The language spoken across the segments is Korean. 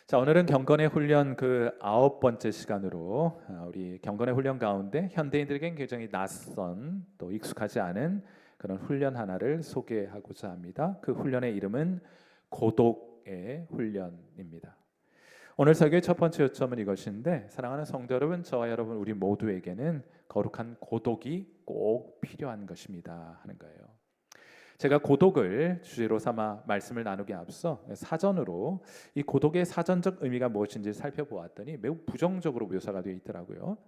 자, 오늘은 경건의 훈련 그 9번째 시간으로 우리 경건의 훈련 가운데 현대인들에겐 굉장히 낯선 또 익숙하지 않은 그런 훈련 하나를 소개하고자 합니다. 그 훈련의 이름은 고독의 훈련입니다. 오늘 설교의 첫 번째 요점은 이것인데, 사랑하는 성도 여러분, 저와 여러분 우리 모두에게는 거룩한 고독이 꼭 필요한 것입니다 하는 거예요. 제가 고독을 주제로 삼아 말씀을 나누기 앞서 사전으로 이 고독의 사전적 의미가 무엇인지 살펴보았더니 매우 부정적으로 묘사가 되어 있더라고요.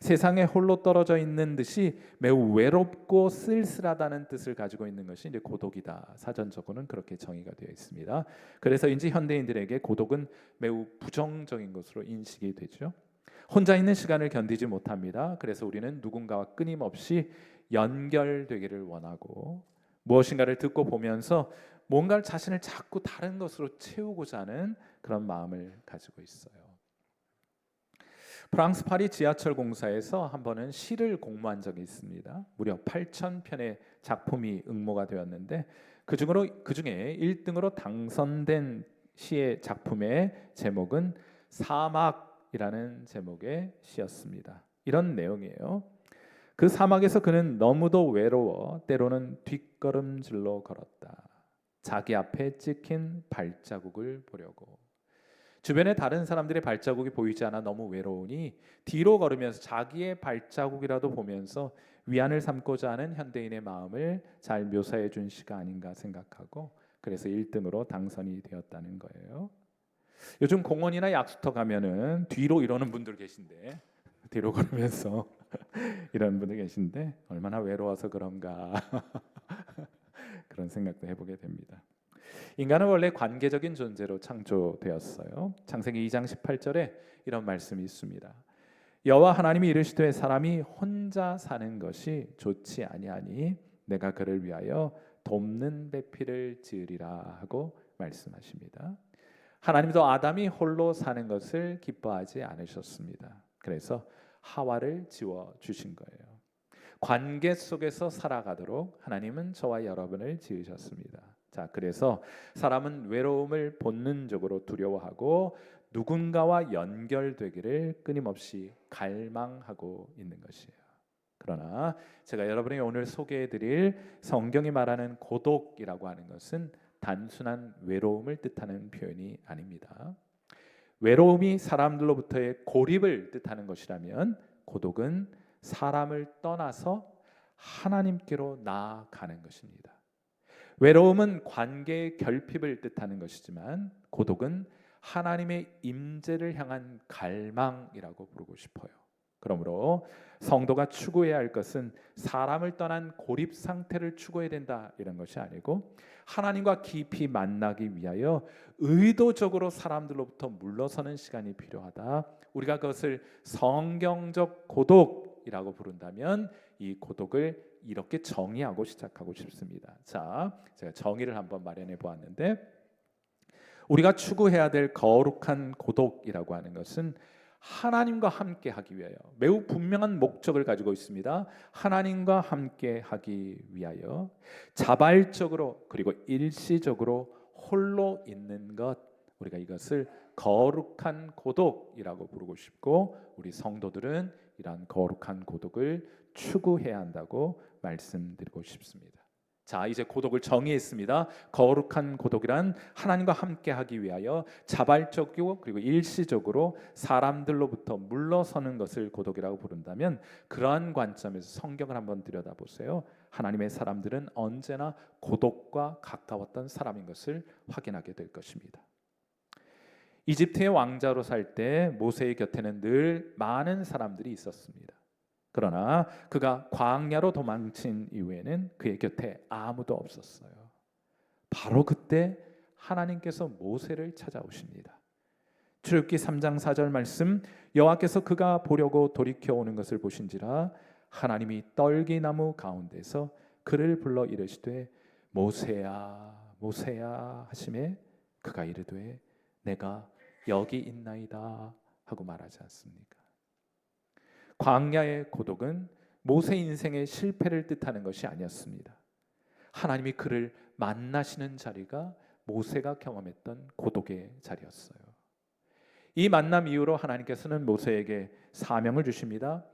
세상에 홀로 떨어져 있는 듯이 매우 외롭고 쓸쓸하다는 뜻을 가지고 있는 것이 이제 고독이다. 사전적으로는 그렇게 정의가 되어 있습니다. 그래서인지 현대인들에게 고독은 매우 부정적인 것으로 인식이 되죠. 혼자 있는 시간을 견디지 못합니다. 그래서 우리는 누군가와 끊임없이 연결되기를 원하고 무엇인가를 듣고 보면서 뭔가 자신을 자꾸 다른 것으로 채우고자 하는 그런 마음을 가지고 있어요. 프랑스 파리 지하철 공사에서 한 번은 시를 공모한 적이 있습니다. 무려 8,000편의 작품이 응모가 되었는데 그 중에 1등으로 당선된 시의 작품의 제목은 사막이라는 제목의 시였습니다. 이런 내용이에요. 그 사막에서 그는 너무도 외로워 때로는 뒷걸음질로 걸었다. 자기 앞에 찍힌 발자국을 보려고. 주변에 다른 사람들의 발자국이 보이지 않아 너무 외로우니 뒤로 걸으면서 자기의 발자국이라도 보면서 위안을 삼고자 하는 현대인의 마음을 잘 묘사해 준 시가 아닌가 생각하고, 그래서 1등으로 당선이 되었다는 거예요. 요즘 공원이나 약수터 가면은 뒤로 이러는 분들 계신데, 뒤로 걸으면서 이런 분들 계신데 얼마나 외로워서 그런가 그런 생각도 해보게 됩니다. 인간은 원래 관계적인 존재로 창조되었어요. 창세기 2장 18절에 이런 말씀이 있습니다. 여호와 하나님이 이르시되 사람이 혼자 사는 것이 좋지 아니하니 내가 그를 위하여 돕는 배필을 지으리라 하고 말씀하십니다. 하나님도 아담이 홀로 사는 것을 기뻐하지 않으셨습니다. 그래서 하와를 지어 주신 거예요. 관계 속에서 살아가도록 하나님은 저와 여러분을 지으셨습니다. 자, 그래서 사람은 외로움을 본능적으로 두려워하고 누군가와 연결되기를 끊임없이 갈망하고 있는 것이에요. 그러나 제가 여러분에게 오늘 소개해드릴 성경이 말하는 고독이라고 하는 것은 단순한 외로움을 뜻하는 표현이 아닙니다. 외로움이 사람들로부터의 고립을 뜻하는 것이라면 고독은 사람을 떠나서 하나님께로 나아가는 것입니다. 외로움은 관계의 결핍을 뜻하는 것이지만 고독은 하나님의 임재를 향한 갈망이라고 부르고 싶어요. 그러므로 성도가 추구해야 할 것은 사람을 떠난 고립 상태를 추구해야 된다 이런 것이 아니고, 하나님과 깊이 만나기 위하여 의도적으로 사람들로부터 물러서는 시간이 필요하다. 우리가 그것을 성경적 고독이라고 부른다면 이 고독을 이렇게 정의하고 시작하고 싶습니다. 자, 제가 정의를 한번 마련해 보았는데, 우리가 추구해야 될 거룩한 고독이라고 하는 것은 하나님과 함께 하기 위하여 매우 분명한 목적을 가지고 있습니다. 하나님과 함께 하기 위하여 자발적으로 그리고 일시적으로 홀로 있는 것, 우리가 이것을 거룩한 고독이라고 부르고 싶고, 우리 성도들은 이러한 거룩한 고독을 추구해야 한다고 말씀드리고 싶습니다. 자, 이제 고독을 정의했습니다. 거룩한 고독이란 하나님과 함께 하기 위하여 자발적이고 그리고 일시적으로 사람들로부터 물러서는 것을 고독이라고 부른다면, 그러한 관점에서 성경을 한번 들여다보세요. 하나님의 사람들은 언제나 고독과 가까웠던 사람인 것을 확인하게 될 것입니다. 이집트의 왕자로 살 때 모세의 곁에는 늘 많은 사람들이 있었습니다. 그러나 그가 광야로 도망친 이후에는 그의 곁에 아무도 없었어요. 바로 그때 하나님께서 모세를 찾아오십니다. 출애굽기 3장 4절 말씀, 여호와께서 그가 보려고 돌이켜 오는 것을 보신지라 하나님이 떨기나무 가운데서 그를 불러 이르시되 모세야 모세야 하시매 그가 이르되 내가 여기 있나이다 하고 말하지 않습니까? 광야의 고독은 모세 인생의 실패를 뜻하는 것이 아니었습니다. 하나님이 그를 만나시는 자리가 모세가 경험했던 고독의 자리였어요. 이 만남 이후로 하나님께서는 모세에게 사명을 주십니다.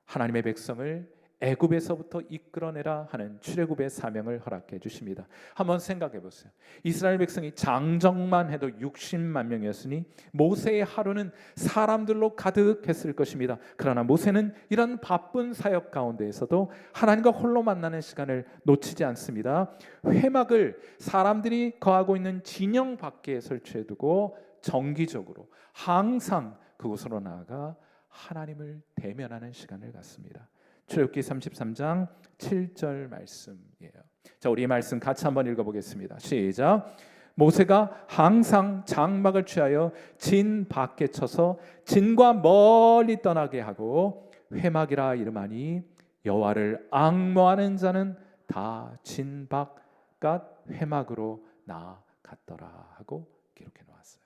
하나님의 백성을 애굽에서부터 이끌어내라 하는 출애굽의 사명을 허락해 주십니다. 한번 생각해 보세요. 이스라엘 백성이 장정만 해도 60만 명이었으니 모세의 하루는 사람들로 가득했을 것입니다. 그러나 모세는 이런 바쁜 사역 가운데에서도 하나님과 홀로 만나는 시간을 놓치지 않습니다. 회막을 사람들이 거하고 있는 진영 밖에 설치해 두고 정기적으로 항상 그곳으로 나아가 하나님을 대면하는 시간을 갖습니다. 출애굽기 33장 7절 말씀이에요. 자, 우리 이 말씀 같이 한번 읽어보겠습니다. 시작. 모세가 항상 장막을 취하여 진 밖에 쳐서 진과 멀리 떠나게 하고 회막이라 이름하니 여호와를 앙모하는 자는 다 진 바깥 회막으로 나아갔더라 하고 기록해 놓았어요.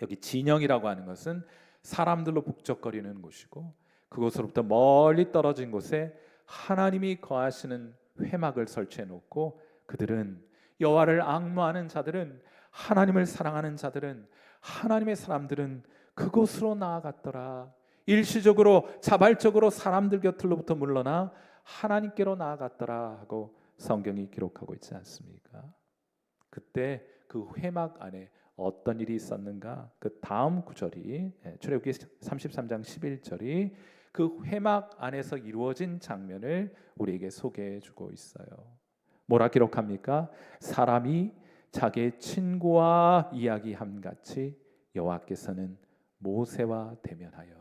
여기 진영이라고 하는 것은 사람들로 북적거리는 곳이고 그곳으로부터 멀리 떨어진 곳에 하나님이 거하시는 회막을 설치해 놓고 그들은 여호와를 앙모하는 자들은 하나님을 사랑하는 자들은 하나님의 사람들은 그곳으로 나아갔더라. 일시적으로 자발적으로 사람들 곁으로부터 물러나 하나님께로 나아갔더라 하고 성경이 기록하고 있지 않습니까? 그때 그 회막 안에 어떤 일이 있었는가? 그 다음 구절이 출애굽기 33장 11절이 그 회막 안에서 이루어진 장면을 우리에게 소개해 주고 있어요. 뭐라 기록합니까? 사람이 자기의 친구와 이야기함 같이 여호와께서는 모세와 대면하여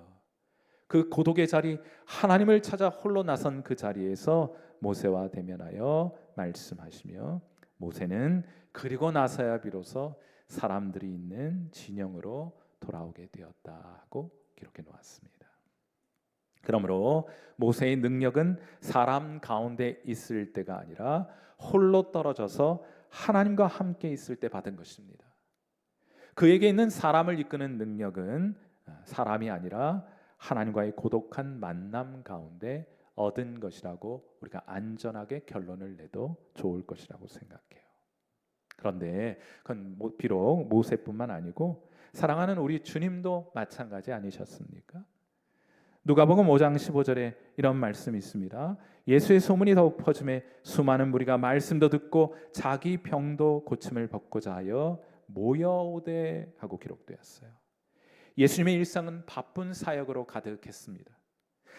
그 고독의 자리 하나님을 찾아 홀로 나선 그 자리에서 모세와 대면하여 말씀하시며 모세는 그리고 나서야 비로소 사람들이 있는 진영으로 돌아오게 되었다 하고 기록해 놓았습니다. 그러므로 모세의 능력은 사람 가운데 있을 때가 아니라 홀로 떨어져서 하나님과 함께 있을 때 받은 것입니다. 그에게 있는 사람을 이끄는 능력은 사람이 아니라 하나님과의 고독한 만남 가운데 얻은 것이라고 우리가 안전하게 결론을 내도 좋을 것이라고 생각해요. 그런데 그건 비록 모세뿐만 아니고 사랑하는 우리 주님도 마찬가지 아니셨습니까? 누가복음 5장 15절에 이런 말씀이 있습니다. 예수의 소문이 더욱 퍼짐에 수많은 무리가 말씀도 듣고 자기 병도 고침을 받고자 하여 모여오되 하고 기록되었어요. 예수님의 일상은 바쁜 사역으로 가득했습니다.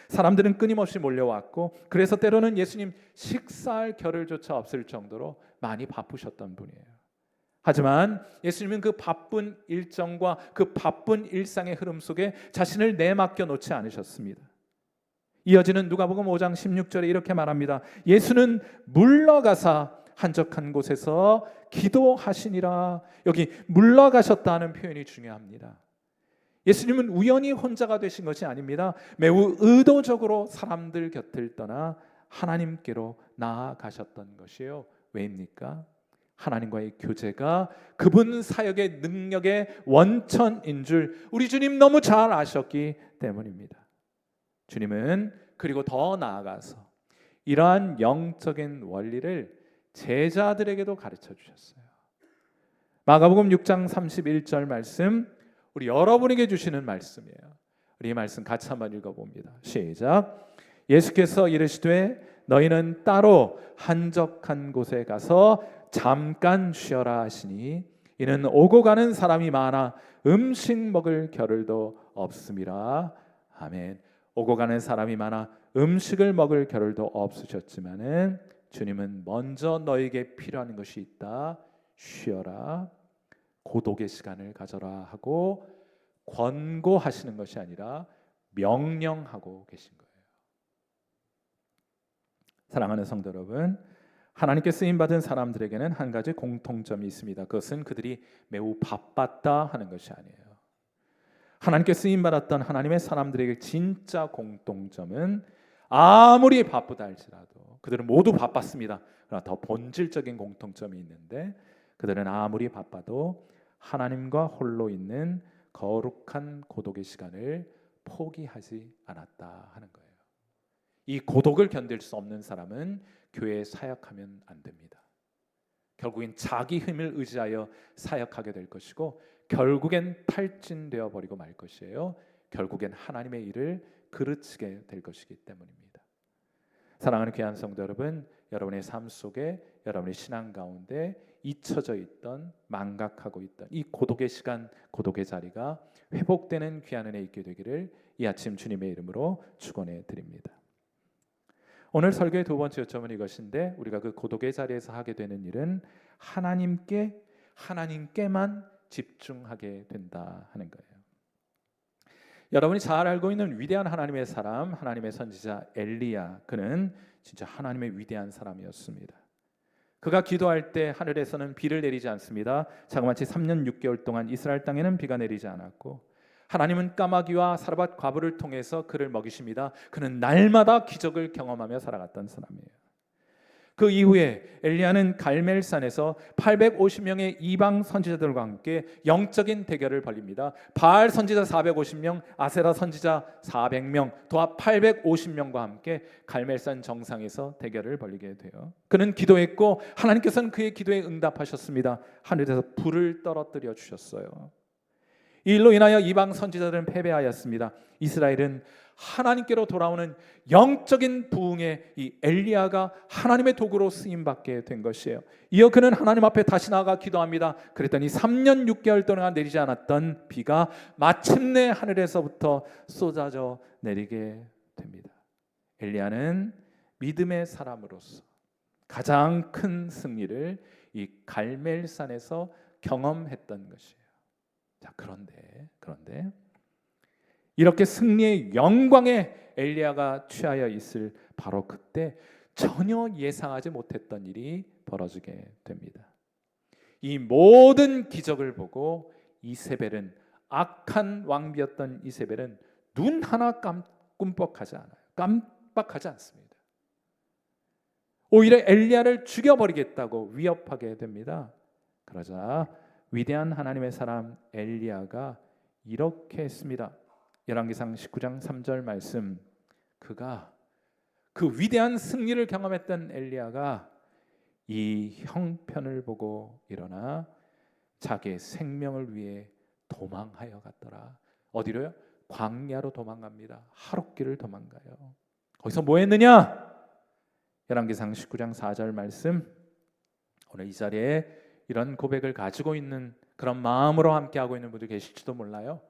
사람들은 끊임없이 몰려왔고 그래서 때로는 예수님 식사할 겨를조차 없을 정도로 많이 바쁘셨던 분이에요. 하지만 예수님은 그 바쁜 일정과 그 바쁜 일상의 흐름 속에 자신을 내맡겨 놓지 않으셨습니다. 이어지는 누가복음 5장 16절에 이렇게 말합니다. 예수는 물러가사 한적한 곳에서 기도하시니라. 여기 물러가셨다는 표현이 중요합니다. 예수님은 우연히 혼자가 되신 것이 아닙니다. 매우 의도적으로 사람들 곁을 떠나 하나님께로 나아가셨던 것이에요. 왜입니까? 하나님과의 교제가 그분 사역의 능력의 원천인 줄 우리 주님 너무 잘 아셨기 때문입니다. 주님은 그리고 더 나아가서 이러한 영적인 원리를 제자들에게도 가르쳐 주셨어요. 마가복음 6장 31절 말씀 우리 여러분에게 주시는 말씀이에요. 우리 이 말씀 같이 한번 읽어봅니다. 시작. 예수께서 이르시되 너희는 따로 한적한 곳에 가서 잠깐 쉬어라 하시니 이는 오고 가는 사람이 많아 음식 먹을 겨를도 없음이라. 아멘. 오고 가는 사람이 많아 음식을 먹을 겨를도 없으셨지만은 주님은 먼저 너에게 필요한 것이 있다. 쉬어라. 고독의 시간을 가져라 하고 권고하시는 것이 아니라 명령하고 계신 거예요. 사랑하는 성도 여러분, 하나님께 쓰임받은 사람들에게는 한 가지 공통점이 있습니다. 그것은 그들이 매우 바빴다 하는 것이 아니에요. 하나님께 쓰임받았던 하나님의 사람들에게 진짜 공통점은 아무리 바쁘다 할지라도 그들은 모두 바빴습니다. 그러나 더 본질적인 공통점이 있는데 그들은 아무리 바빠도 하나님과 홀로 있는 거룩한 고독의 시간을 포기하지 않았다 하는 거예요. 이 고독을 견딜 수 없는 사람은 교회에 사역하면 안 됩니다. 결국엔 자기 힘을 의지하여 사역하게 될 것이고 결국엔 탈진되어 버리고 말 것이에요. 결국엔 하나님의 일을 그르치게 될 것이기 때문입니다. 사랑하는 귀한 성도 여러분, 여러분의 삶 속에 여러분의 신앙 가운데 잊혀져 있던, 망각하고 있던 이 고독의 시간, 고독의 자리가 회복되는 귀한 은혜 있게 되기를 이 아침 주님의 이름으로 축원해 드립니다. 오늘 설교의 두 번째 요점은 이것인데, 우리가 그 고독의 자리에서 하게 되는 일은 하나님께만 집중하게 된다 하는 거예요. 여러분이 잘 알고 있는 위대한 하나님의 사람, 하나님의 선지자 엘리야, 그는 진짜 하나님의 위대한 사람이었습니다. 그가 기도할 때 하늘에서는 비를 내리지 않습니다. 자그마치 3년 6개월 동안 이스라엘 땅에는 비가 내리지 않았고, 하나님은 까마귀와 사르밧 과부를 통해서 그를 먹이십니다. 그는 날마다 기적을 경험하며 살아갔던 사람이에요. 그 이후에 엘리야는 갈멜산에서 850명의 이방 선지자들과 함께 영적인 대결을 벌입니다. 바알 선지자 450명, 아세라 선지자 400명, 도합 850명과 함께 갈멜산 정상에서 대결을 벌이게 돼요. 그는 기도했고 하나님께서는 그의 기도에 응답하셨습니다. 하늘에서 불을 떨어뜨려 주셨어요. 이 일로 인하여 이방 선지자들은 패배하였습니다. 이스라엘은 하나님께로 돌아오는 영적인 부흥에 이 엘리야가 하나님의 도구로 쓰임받게 된 것이에요. 이어 그는 하나님 앞에 다시 나아가 기도합니다. 그랬더니 3년 6개월 동안 내리지 않았던 비가 마침내 하늘에서부터 쏟아져 내리게 됩니다. 엘리야는 믿음의 사람으로서 가장 큰 승리를 이 갈멜산에서 경험했던 것이에요. 자, 그런데 이렇게 승리의 영광에 엘리야가 취하여 있을 바로 그때 전혀 예상하지 못했던 일이 벌어지게 됩니다. 이 모든 기적을 보고 이세벨은, 악한 왕비였던 이세벨은 눈 하나 깜빡하지 않습니다. 오히려 엘리야를 죽여버리겠다고 위협하게 됩니다. 그러자 위대한 하나님의 사람 엘리야가 이렇게 했습니다. 열왕기상 19장 3절 말씀, 그가 그 위대한 승리를 경험했던 엘리야가 이 형편을 보고 일어나 자기의 생명을 위해 도망하여 갔더라. 어디로요? 광야로 도망갑니다. 하룻길을 도망가요. 거기서 뭐 했느냐? 열왕기상 19장 4절 말씀, 오늘 이 자리에 이런 고백을 가지고 있는 그런 마음으로 함께하고 있는 분들 계실지도 몰라요.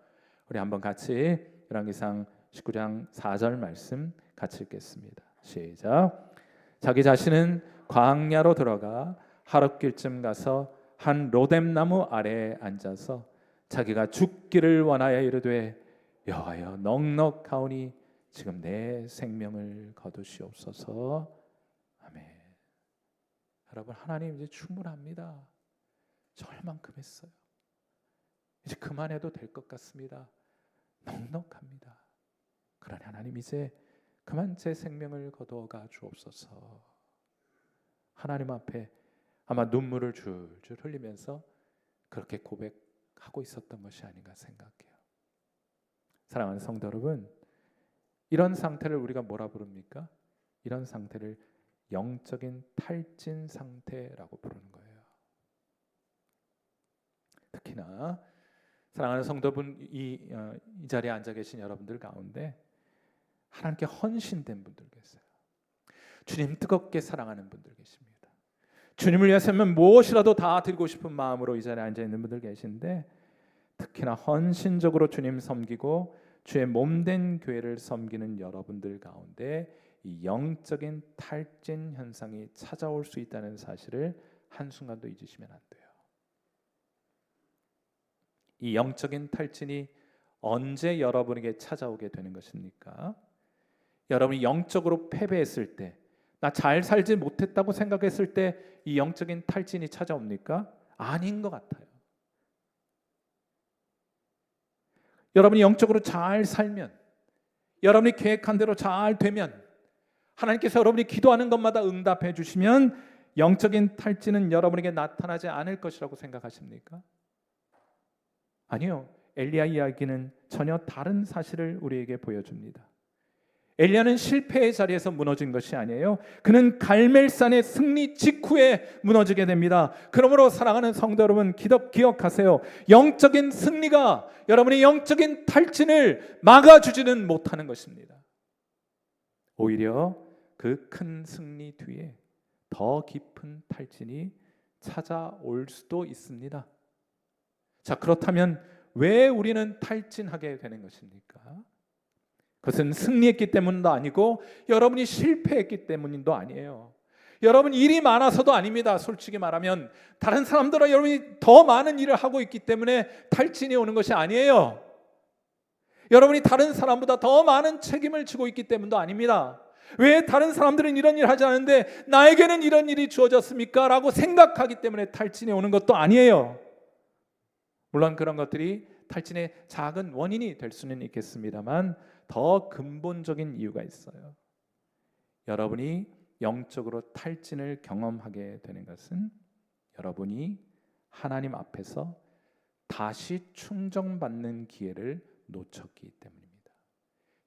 우리 한번 같이 열왕기상 19장 4절 말씀 같이 읽겠습니다. 시작. 자기 자신은 광야로 들어가 하룻길쯤 가서 한 로뎀나무 아래에 앉아서 자기가 죽기를 원하여 이르되 여호와여 넉넉하오니 지금 내 생명을 거두시옵소서. 아멘. 여러분, 하나님 이제 충분합니다. 절만큼 했어요. 이제 그만해도 될 것 같습니다. 넉넉합니다. 그러니 하나님 이제 그만 제 생명을 거두어가 주옵소서. 하나님 앞에 아마 눈물을 줄줄 흘리면서 그렇게 고백하고 있었던 것이 아닌가 생각해요. 사랑하는 성도 여러분, 이런 상태를 우리가 뭐라 부릅니까? 이런 상태를 영적인 탈진 상태라고 부르는 거예요. 특히나 사랑하는 성도분, 이 자리에 앉아 계신 여러분들 가운데 하나님께 헌신된 분들 계세요. 주님 뜨겁게 사랑하는 분들 계십니다. 주님을 위해서면 무엇이라도 다 드리고 싶은 마음으로 이 자리에 앉아 있는 분들 계신데, 특히나 헌신적으로 주님 섬기고 주의 몸된 교회를 섬기는 여러분들 가운데 이 영적인 탈진 현상이 찾아올 수 있다는 사실을 한순간도 잊으시면 안 돼요. 이 영적인 탈진이 언제 여러분에게 찾아오게 되는 것입니까? 여러분이 영적으로 패배했을 때, 나 잘 살지 못했다고 생각했을 때 이 영적인 탈진이 찾아옵니까? 아닌 것 같아요. 여러분이 영적으로 잘 살면, 여러분이 계획한 대로 잘 되면, 하나님께서 여러분이 기도하는 것마다 응답해 주시면 영적인 탈진은 여러분에게 나타나지 않을 것이라고 생각하십니까? 아니요. 엘리야 이야기는 전혀 다른 사실을 우리에게 보여줍니다. 엘리야는 실패의 자리에서 무너진 것이 아니에요. 그는 갈멜산의 승리 직후에 무너지게 됩니다. 그러므로 사랑하는 성도 여러분, 기억하세요. 영적인 승리가 여러분의 영적인 탈진을 막아주지는 못하는 것입니다. 오히려 그 큰 승리 뒤에 더 깊은 탈진이 찾아올 수도 있습니다. 자, 그렇다면 왜 우리는 탈진하게 되는 것입니까? 그것은 승리했기 때문도 아니고 여러분이 실패했기 때문도 아니에요. 여러분 일이 많아서도 아닙니다. 솔직히 말하면 다른 사람들은 여러분이 더 많은 일을 하고 있기 때문에 탈진이 오는 것이 아니에요. 여러분이 다른 사람보다 더 많은 책임을 지고 있기 때문도 아닙니다. 왜 다른 사람들은 이런 일을 하지 않는데 나에게는 이런 일이 주어졌습니까? 라고 생각하기 때문에 탈진이 오는 것도 아니에요. 물론 그런 것들이 탈진의 작은 원인이 될 수는 있겠습니다만 더 근본적인 이유가 있어요. 여러분이 영적으로 탈진을 경험하게 되는 것은 여러분이 하나님 앞에서 다시 충전받는 기회를 놓쳤기 때문입니다.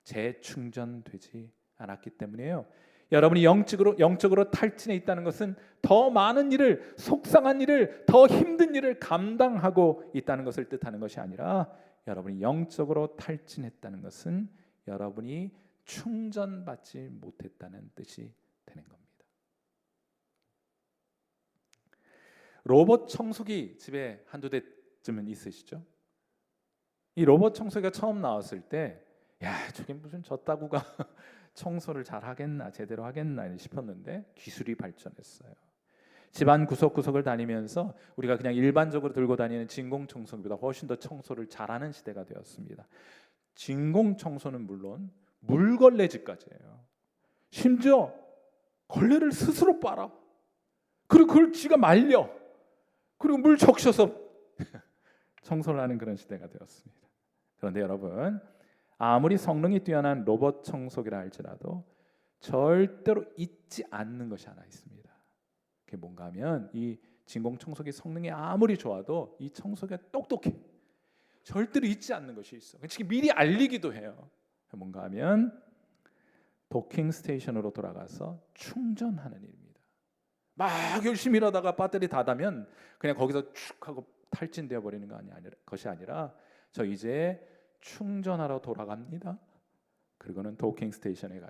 재충전되지 않았기 때문이에요. 여러분이 영적으로 탈진해 있다는 것은 더 많은 일을, 속상한 일을, 더 힘든 일을 감당하고 있다는 것을 뜻하는 것이 아니라 여러분이 영적으로 탈진했다는 것은 여러분이 충전받지 못했다는 뜻이 되는 겁니다. 로봇 청소기 집에 한두 대쯤은 있으시죠? 이 로봇 청소기가 처음 나왔을 때 저게 무슨 젖다구가 청소를 잘 하겠나, 제대로 하겠나 싶었는데 기술이 발전했어요. 집안 구석구석을 다니면서 우리가 그냥 일반적으로 들고 다니는 진공 청소기보다 훨씬 더 청소를 잘하는 시대가 되었습니다. 진공 청소는 물론 물걸레질까지예요. 심지어 걸레를 스스로 빨아. 그리고 그걸 지가 말려. 그리고 물 적셔서 청소를 하는 그런 시대가 되었습니다. 그런데 여러분, 아무리 성능이 뛰어난 로봇 청소기라 할지라도 절대로 잊지 않는 것이 하나 있습니다. 그게 뭔가 하면 이 진공 청소기 성능이 아무리 좋아도 이 청소기가 똑똑해. 절대로 잊지 않는 것이 있어. 지금 미리 알리기도 해요. 뭔가 하면 도킹 스테이션으로 돌아가서 충전하는 일입니다. 막 열심히 일하다가 배터리 닫으면 그냥 거기서 축 하고 탈진되어 버리는 것이 아니라 저 이제 충전하러 돌아갑니다. 그리고는 도킹 스테이션에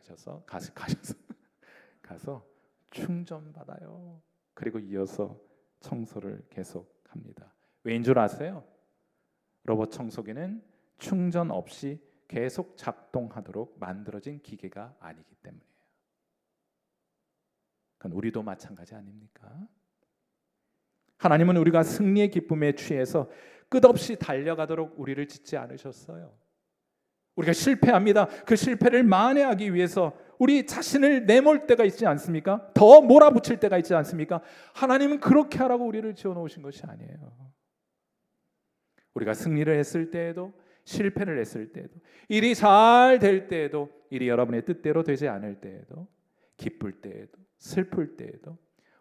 가서 충전 받아요. 그리고 이어서 청소를 계속합니다. 왜인 줄 아세요? 로봇 청소기는 충전 없이 계속 작동하도록 만들어진 기계가 아니기 때문이에요. 그건 우리도 마찬가지 아닙니까? 하나님은 우리가 승리의 기쁨에 취해서 끝없이 달려가도록 우리를 짓지 않으셨어요. 우리가 실패합니다. 그 실패를 만회하기 위해서 우리 자신을 내몰 때가 있지 않습니까? 더 몰아붙일 때가 있지 않습니까? 하나님은 그렇게 하라고 우리를 지어놓으신 것이 아니에요. 우리가 승리를 했을 때에도, 실패를 했을 때에도, 일이 잘 될 때에도, 일이 여러분의 뜻대로 되지 않을 때에도, 기쁠 때에도, 슬플 때에도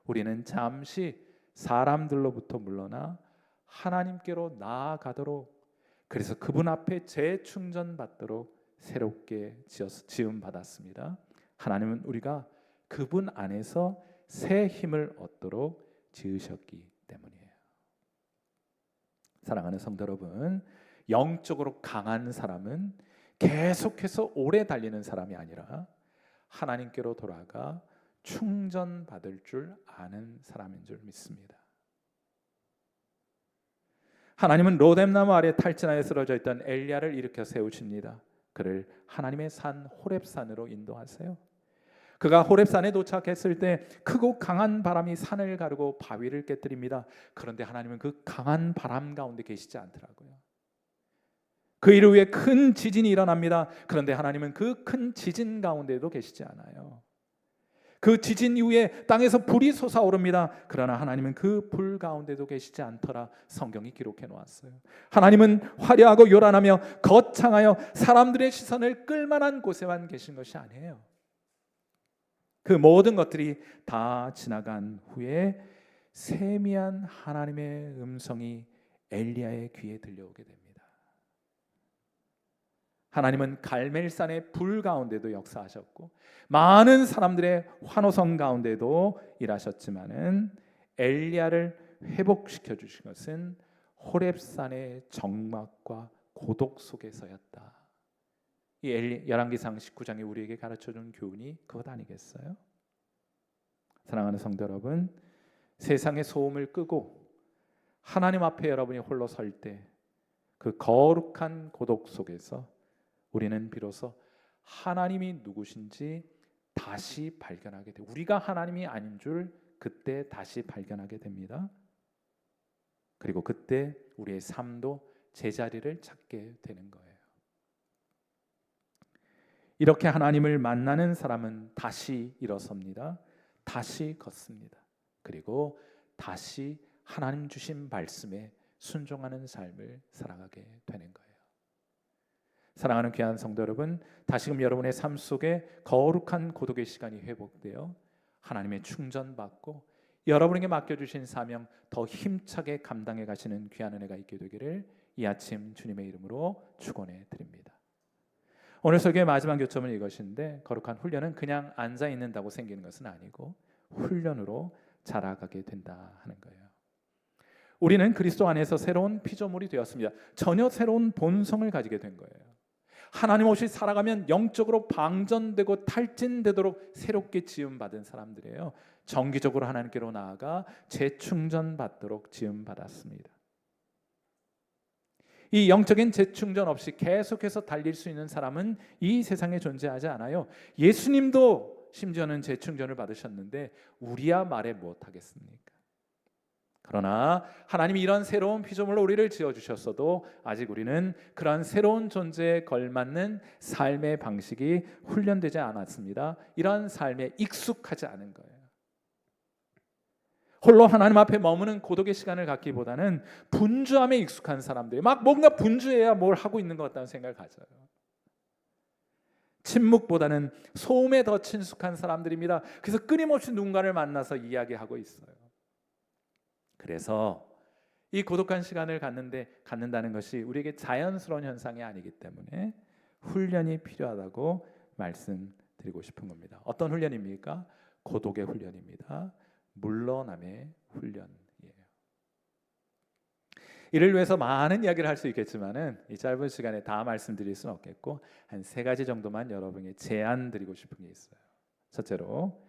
우리는 잠시 사람들로부터 물러나 하나님께로 나아가도록, 그래서 그분 앞에 재충전받도록 새롭게 지음 받았습니다. 하나님은 우리가 그분 안에서 새 힘을 얻도록 지으셨기 때문이에요. 사랑하는 성도 여러분, 영적으로 강한 사람은 계속해서 오래 달리는 사람이 아니라 하나님께로 돌아가 충전받을 줄 아는 사람인 줄 믿습니다. 하나님은 로뎀나무 아래 탈진하여 쓰러져 있던 엘리야를 일으켜 세우십니다. 그를 하나님의 산 호렙산으로 인도하세요. 그가 호렙산에 도착했을 때 크고 강한 바람이 산을 가르고 바위를 깨뜨립니다. 그런데 하나님은 그 강한 바람 가운데 계시지 않더라고요. 그 일 후에 큰 지진이 일어납니다. 그런데 하나님은 그 큰 지진 가운데도 계시지 않아요. 그 지진 이후에 땅에서 불이 솟아오릅니다. 그러나 하나님은 그 불 가운데도 계시지 않더라 성경이 기록해 놓았어요. 하나님은 화려하고 요란하며 거창하여 사람들의 시선을 끌만한 곳에만 계신 것이 아니에요. 그 모든 것들이 다 지나간 후에 세미한 하나님의 음성이 엘리야의 귀에 들려오게 됩니다. 하나님은 갈멜산의 불 가운데도 역사하셨고 많은 사람들의 환호성 가운데도 일하셨지만은 엘리야를 회복시켜 주신 것은 호렙산의 적막과 고독 속에서였다. 이 열왕기상 19장이 우리에게 가르쳐준 교훈이 그것 아니겠어요? 사랑하는 성도 여러분, 세상의 소음을 끄고 하나님 앞에 여러분이 홀로 설 때 그 거룩한 고독 속에서 우리는 비로소 하나님이 누구신지 다시 발견하게 돼. 우리가 하나님이 아닌 줄 그때 다시 발견하게 됩니다. 그리고 그때 우리의 삶도 제자리를 찾게 되는 거예요. 이렇게 하나님을 만나는 사람은 다시 일어섭니다. 다시 걷습니다. 그리고 다시 하나님 주신 말씀에 순종하는 삶을 살아가게 되는 거예요. 사랑하는 귀한 성도 여러분, 다시금 여러분의 삶 속에 거룩한 고독의 시간이 회복되어 하나님의 충전받고 여러분에게 맡겨주신 사명 더 힘차게 감당해 가시는 귀한 은혜가 있게 되기를 이 아침 주님의 이름으로 축원해 드립니다. 오늘 설교의 마지막 교점은 이것인데, 거룩한 훈련은 그냥 앉아 있는다고 생기는 것은 아니고 훈련으로 자라가게 된다 하는 거예요. 우리는 그리스도 안에서 새로운 피조물이 되었습니다. 전혀 새로운 본성을 가지게 된 거예요. 하나님 없이 살아가면 영적으로 방전되고 탈진되도록 새롭게 지음받은 사람들이에요. 정기적으로 하나님께로 나아가 재충전받도록 지음받았습니다. 이 영적인 재충전 없이 계속해서 달릴 수 있는 사람은 이 세상에 존재하지 않아요. 예수님도 심지어는 재충전을 받으셨는데 우리야 말해 못하겠습니까? 그러나 하나님이 이런 새로운 피조물로 우리를 지어주셨어도 아직 우리는 그런 새로운 존재에 걸맞는 삶의 방식이 훈련되지 않았습니다. 이런 삶에 익숙하지 않은 거예요. 홀로 하나님 앞에 머무는 고독의 시간을 갖기보다는 분주함에 익숙한 사람들이 막 뭔가 분주해야 뭘 하고 있는 것 같다는 생각을 가져요. 침묵보다는 소음에 더 친숙한 사람들입니다. 그래서 끊임없이 누군가를 만나서 이야기하고 있어요. 그래서 이 고독한 시간을 갖는다는 것이 우리에게 자연스러운 현상이 아니기 때문에 훈련이 필요하다고 말씀드리고 싶은 겁니다. 어떤 훈련입니까? 고독의 훈련입니다. 물러남의 훈련이에요. 이를 위해서 많은 이야기를 할 수 있겠지만은 이 짧은 시간에 다 말씀드릴 수는 없겠고 한 3가지 정도만 여러분에게 제안 드리고 싶은 게 있어요. 첫째로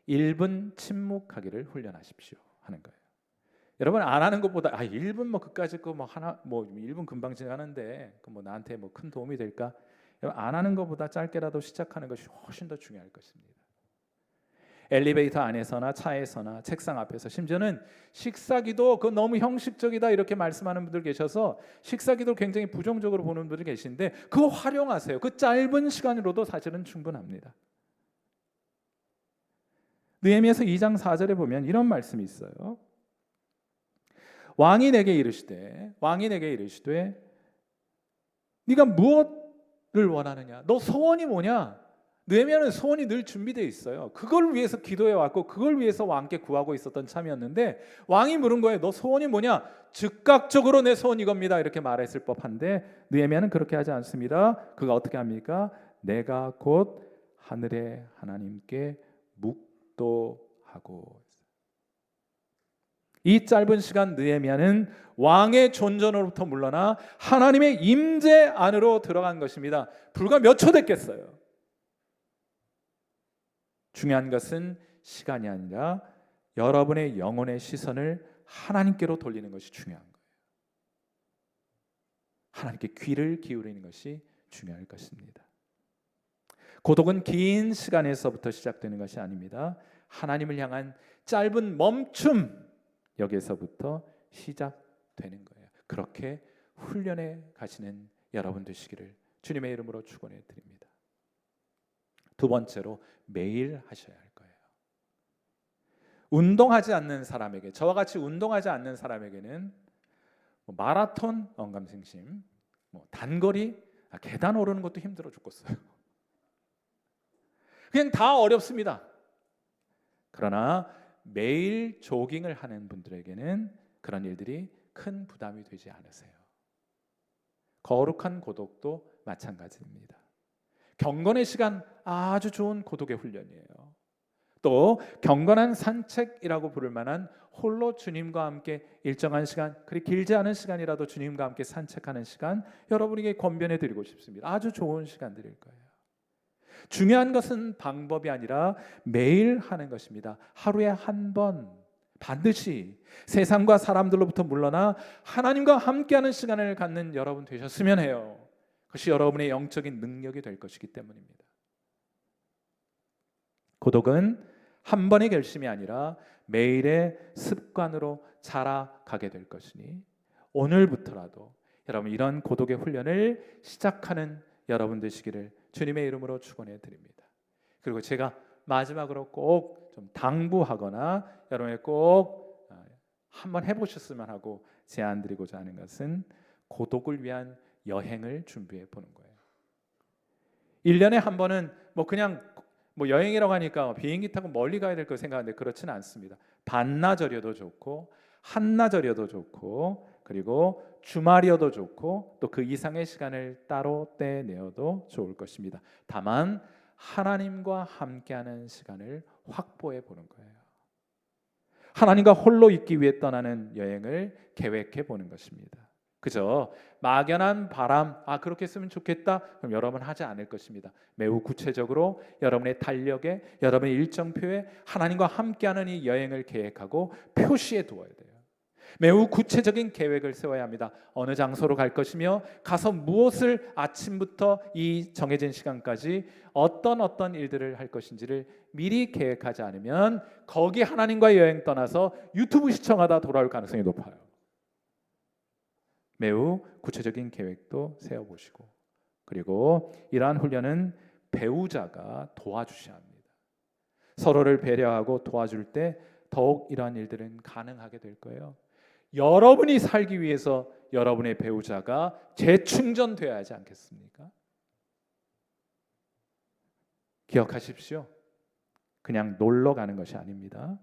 1분 침묵하기를 훈련하십시오 하는 거예요. 여러분 안 하는 것보다 1분 뭐 그까짓 거 뭐 하나 뭐 1분 금방 지나가는데 그 뭐 나한테 뭐 큰 도움이 될까? 여러분 안 하는 것보다 짧게라도 시작하는 것이 훨씬 더 중요할 것입니다. 엘리베이터 안에서나 차에서나 책상 앞에서, 심지어는 식사기도 그 너무 형식적이다 이렇게 말씀하는 분들 계셔서 식사기도 굉장히 부정적으로 보는 분들 계신데 그거 활용하세요. 그 짧은 시간으로도 사실은 충분합니다. 느헤미야서 2장 4절에 보면 이런 말씀이 있어요. 왕이 내게 이르시되 네가 무엇을 원하느냐? 너 소원이 뭐냐? 느헤미야는 소원이 늘 준비되어 있어요. 그걸 위해서 기도해 왔고 그걸 위해서 왕께 구하고 있었던 참이었는데 왕이 물은 거예요. 너 소원이 뭐냐? 즉각적으로 내 소원 이겁니다. 이렇게 말했을 법한데 느헤미야는 그렇게 하지 않습니다. 그가 어떻게 합니까? 내가 곧 하늘의 하나님께 묵도하고. 이 짧은 시간 느헤미야는 왕의 존전으로부터 물러나 하나님의 임재 안으로 들어간 것입니다. 불과 몇 초 됐겠어요. 중요한 것은 시간이 아니라 여러분의 영혼의 시선을 하나님께로 돌리는 것이 중요한 거예요. 하나님께 귀를 기울이는 것이 중요할 것입니다. 고독은 긴 시간에서부터 시작되는 것이 아닙니다. 하나님을 향한 짧은 멈춤, 여기에서부터 시작되는 거예요. 그렇게 훈련해 가시는 여러분 되시기를 주님의 이름으로 축원해 드립니다. 두 번째로 매일 하셔야 할 거예요. 운동하지 않는 사람에게, 저와 같이 운동하지 않는 사람에게는 마라톤 언감생심, 단거리, 계단 오르는 것도 힘들어 죽겠어요. 그냥 다 어렵습니다. 그러나 매일 조깅을 하는 분들에게는 그런 일들이 큰 부담이 되지 않으세요. 거룩한 고독도 마찬가지입니다. 경건의 시간 아주 좋은 고독의 훈련이에요. 또 경건한 산책이라고 부를 만한 홀로 주님과 함께 일정한 시간, 그리 길지 않은 시간이라도 주님과 함께 산책하는 시간, 여러분에게 권변해 드리고 싶습니다. 아주 좋은 시간들일 거예요. 중요한 것은 방법이 아니라 매일 하는 것입니다. 하루에 한 번 반드시 세상과 사람들로부터 물러나 하나님과 함께하는 시간을 갖는 여러분 되셨으면 해요. 그것이 여러분의 영적인 능력이 될 것이기 때문입니다. 고독은 한 번의 결심이 아니라 매일의 습관으로 자라가게 될 것이니 오늘부터라도 여러분 이런 고독의 훈련을 시작하는 여러분 되시기를 주님의 이름으로 축원해 드립니다. 그리고 제가 마지막으로 꼭 좀 당부하거나 여러분이 꼭 한번 해보셨으면 하고 제안드리고자 하는 것은 고독을 위한 여행을 준비해 보는 거예요. 1년에 한 번은 그냥 여행이라고 하니까 비행기 타고 멀리 가야 될 거 생각하는데 그렇지는 않습니다. 반나절이어도 좋고 한나절이어도 좋고 그리고 주말이어도 좋고 또 그 이상의 시간을 따로 떼내어도 좋을 것입니다. 다만 하나님과 함께하는 시간을 확보해 보는 거예요. 하나님과 홀로 있기 위해 떠나는 여행을 계획해 보는 것입니다. 그저 막연한 바람, 그렇게 했으면 좋겠다, 그럼 여러분 하지 않을 것입니다. 매우 구체적으로 여러분의 달력에, 여러분의 일정표에 하나님과 함께하는 이 여행을 계획하고 표시해 두어야 돼요. 매우 구체적인 계획을 세워야 합니다. 어느 장소로 갈 것이며 가서 무엇을 아침부터 이 정해진 시간까지 어떤 일들을 할 것인지를 미리 계획하지 않으면 거기 하나님과 여행 떠나서 유튜브 시청하다 돌아올 가능성이 높아요. 매우 구체적인 계획도 세워보시고 그리고 이러한 훈련은 배우자가 도와주셔야 합니다. 서로를 배려하고 도와줄 때 더욱 이러한 일들은 가능하게 될 거예요. 여러분이 살기 위해서 여러분의 배우자가 재충전되어야 하지 않겠습니까? 기억하십시오. 그냥 놀러 가는 것이 아닙니다.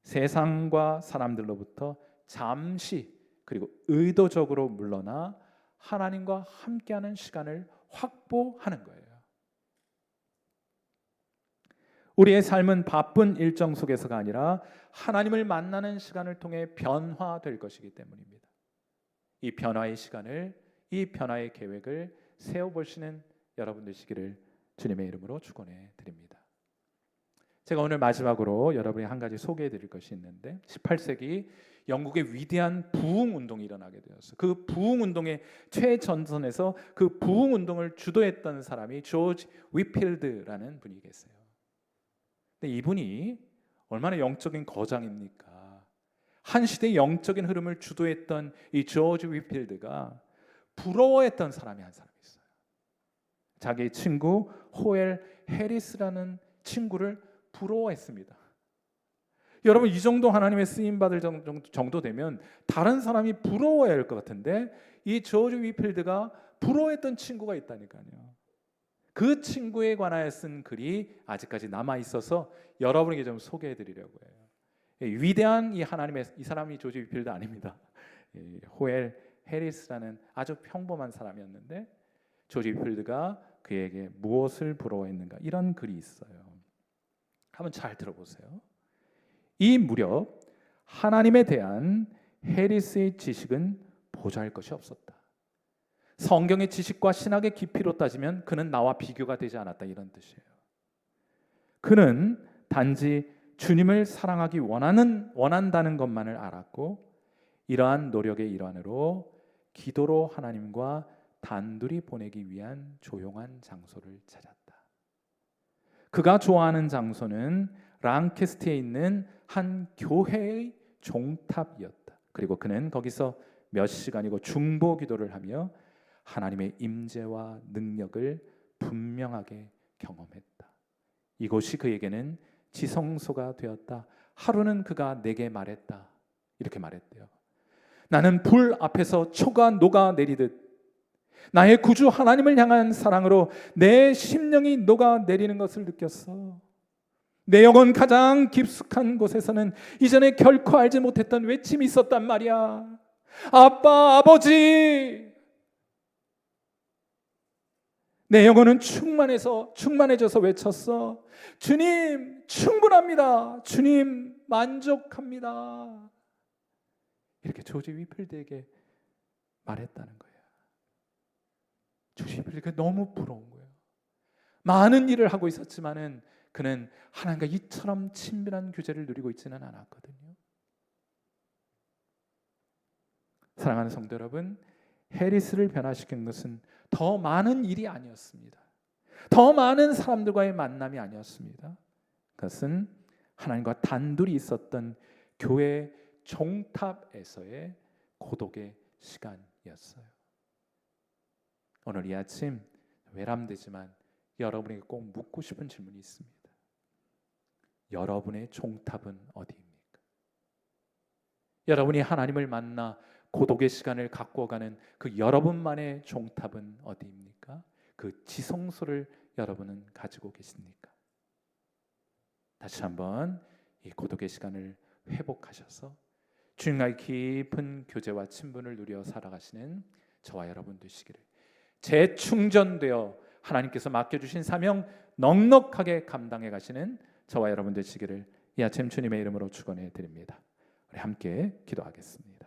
세상과 사람들로부터 잠시 그리고 의도적으로 물러나 하나님과 함께하는 시간을 확보하는 거예요. 우리의 삶은 바쁜 일정 속에서가 아니라 하나님을 만나는 시간을 통해 변화될 것이기 때문입니다. 이 변화의 시간을, 이 변화의 계획을 세워보시는 여러분 되시기를 주님의 이름으로 축원해 드립니다. 제가 오늘 마지막으로 여러분이 한 가지 소개해 드릴 것이 있는데 18세기 영국의 위대한 부흥운동이 일어나게 되었어요. 그 부흥운동의 최전선에서 그 부흥운동을 주도했던 사람이 조지 위필드라는 분이 계세요. 근데 이분이 얼마나 영적인 거장입니까? 한 시대의 영적인 흐름을 주도했던 이 조지 위필드가 부러워했던 사람이 한 사람이 있어요. 자기 친구 호엘 해리스라는 친구를 부러워했습니다. 여러분 이 정도 하나님의 쓰임 받을 정도 되면 다른 사람이 부러워야 할 것 같은데 이 조지 위필드가 부러워했던 친구가 있다니까요. 그 친구에 관하여 쓴 글이 아직까지 남아 있어서 여러분에게 좀 소개해 드리려고 해요. 위대한 이 하나님의 이 사람이 조지 위필드 아닙니다. 호엘 해리스라는 아주 평범한 사람이었는데 조지 위필드가 그에게 무엇을 부러워했는가 이런 글이 있어요. 한번 잘 들어보세요. 이 무렵 하나님에 대한 해리스의 지식은 보잘 것이 없었다. 성경의 지식과 신학의 깊이로 따지면 그는 나와 비교가 되지 않았다 이런 뜻이에요. 그는 단지 주님을 사랑하기 원한다는 것만을 알았고 이러한 노력의 일환으로 기도로 하나님과 단둘이 보내기 위한 조용한 장소를 찾았다. 그가 좋아하는 장소는 랑캐스트에 있는 한 교회의 종탑이었다. 그리고 그는 거기서 몇 시간이고 중보 기도를 하며 하나님의 임재와 능력을 분명하게 경험했다. 이곳이 그에게는 지성소가 되었다. 하루는 그가 내게 말했다. 이렇게 말했대요. 나는 불 앞에서 초가 녹아내리듯 나의 구주 하나님을 향한 사랑으로 내 심령이 녹아내리는 것을 느꼈어. 내 영혼 가장 깊숙한 곳에서는 이전에 결코 알지 못했던 외침이 있었단 말이야. 아빠, 아버지. 내 영혼은 충만해져서 외쳤어. 주님, 충분합니다. 주님, 만족합니다. 이렇게 조지 위필드에게 말했다는 거예요. 조지 위필드가 너무 부러운 거예요. 많은 일을 하고 있었지만은 그는 하나님과 이처럼 친밀한 교제를 누리고 있지는 않았거든요. 사랑하는 성도 여러분, 해리스를 변화시킨 것은 더 많은 일이 아니었습니다. 더 많은 사람들과의 만남이 아니었습니다. 그것은 하나님과 단둘이 있었던 교회 종탑에서의 고독의 시간이었어요. 오늘 이 아침 외람되지만 여러분에게 꼭 묻고 싶은 질문이 있습니다. 여러분의 종탑은 어디입니까? 여러분이 하나님을 만나 고독의 시간을 갖고 가는 그 여러분만의 종탑은 어디입니까? 그 지성소를 여러분은 가지고 계십니까? 다시 한번 이 고독의 시간을 회복하셔서 주님과의 깊은 교제와 친분을 누려 살아가시는 저와 여러분 되시기를, 재충전되어 하나님께서 맡겨주신 사명 넉넉하게 감당해 가시는 저와 여러분 되시기를 이 아침 주님의 이름으로 축원해 드립니다. 우리 함께 기도하겠습니다.